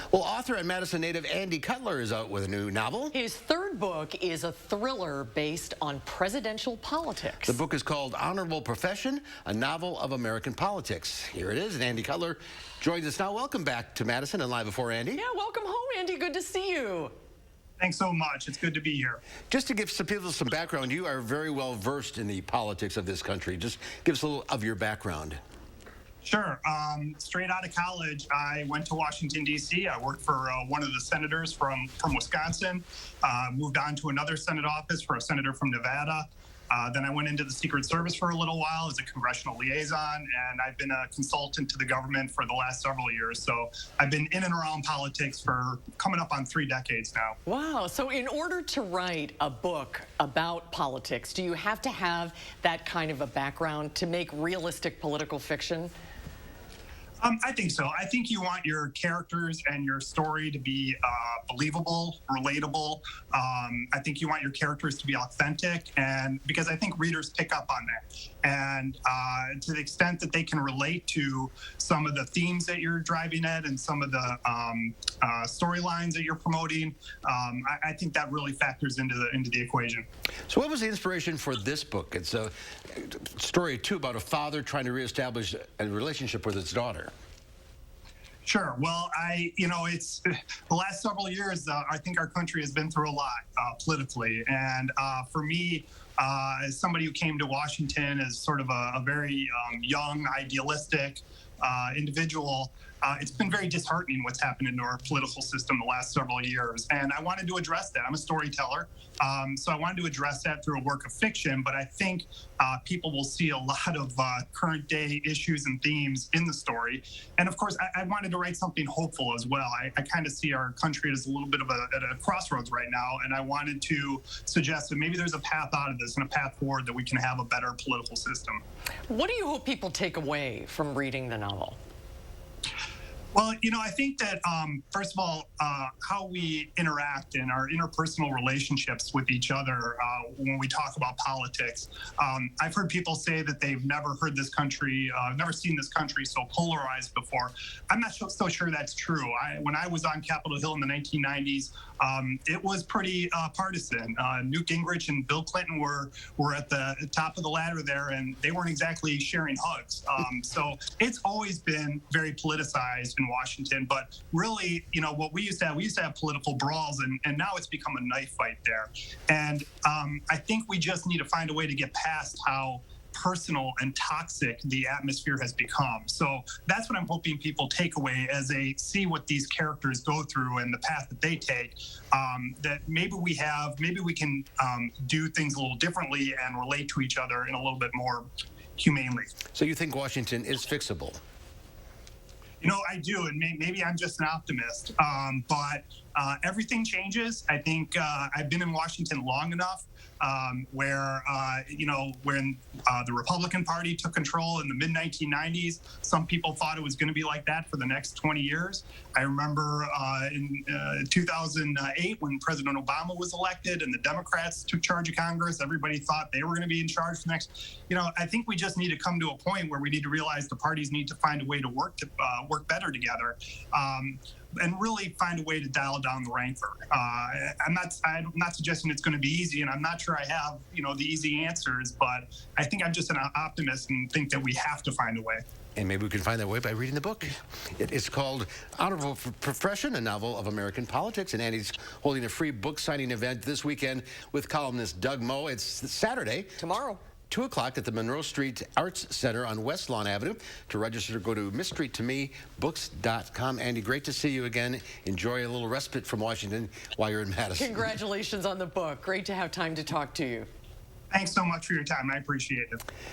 Well, author and Madison native Andy Kutler is out with a new novel. His third book is a thriller based on presidential politics. The book is called Honorable Profession, a novel of American politics. Here it is, and Andy Kutler joins us now. Welcome back to Madison and Live at Four, Andy. Yeah, welcome home, Andy. Good to see you. Thanks so much. It's good to be here. Just to give some people some background, you are very well versed in the politics of this country. Just give us a little of your background. Sure. Straight out of college, I went to Washington, D.C. I worked for one of the senators from Wisconsin, moved on to another Senate office for a senator from Nevada. Then I went into the Secret Service for a little while as a congressional liaison, and I've been a consultant to the government for the last several years. So I've been in and around politics for coming up on 3 decades now. Wow. So in order to write a book about politics, do you have to have that kind of a background to make realistic political fiction? I think so. I think you want your characters and your story to be believable, relatable. I think you want your characters to be authentic, and because I think readers pick up on that. And to the extent that they can relate to some of the themes that you're driving at and some of the storylines that you're promoting, I think that really factors into the equation. So what was the inspiration for this book? It's a story, too, about a father trying to reestablish a relationship with his daughter. Sure. Well, it's the last several years, I think our country has been through a lot politically. And for me, as somebody who came to Washington as sort of a very young, idealistic individual, it's been very disheartening what's happened in our political system the last several years. And I wanted to address that. I'm a storyteller, so I wanted to address that through a work of fiction. But I think people will see a lot of current day issues and themes in the story. And of course, I wanted to write something hopeful as well. I kind of see our country as a little bit of at a crossroads right now. And I wanted to suggest that maybe there's a path out of this and a path forward that we can have a better political system. What do you hope people take away from reading the novel? Well, I think that, first of all, how we interact in our interpersonal relationships with each other when we talk about politics. I've heard people say that they've never heard this country, never seen this country so polarized before. I'm not so sure that's true. When I was on Capitol Hill in the 1990s, it was pretty partisan. Newt Gingrich and Bill Clinton were at the top of the ladder there, and they weren't exactly sharing hugs. So it's always been very politicized in Washington, but really, what we used to have political brawls, and now it's become a knife fight there. And I think we just need to find a way to get past how personal and toxic the atmosphere has become. So that's what I'm hoping people take away as they see what these characters go through and the path that they take, that maybe we can do things a little differently and relate to each other in a little bit more humanely. So you think Washington is fixable? I do, and maybe I'm just an optimist, but everything changes. I think I've been in Washington long enough where, when the Republican Party took control in the mid-1990s, some people thought it was going to be like that for the next 20 years. I remember in 2008 when President Obama was elected and the Democrats took charge of Congress, everybody thought they were going to be in charge for the next. I think we just need to come to a point where we need to realize the parties need to find a way to work better together. And really find a way to dial down the rancor. I'm not suggesting it's going to be easy, and I'm not sure I have, the easy answers, but I think I'm just an optimist and think that we have to find a way. And maybe we can find that way by reading the book. It's called Honorable Profession, a novel of American politics, and Andy's holding a free book signing event this weekend with columnist Doug Moe. It's Saturday. Tomorrow. 2 o'clock at the Monroe Street Arts Center on West Lawn Avenue. To register, go to mysterytomebooks.com. Andy, great to see you again. Enjoy a little respite from Washington while you're in Madison. Congratulations on the book. Great to have time to talk to you. Thanks so much for your time. I appreciate it.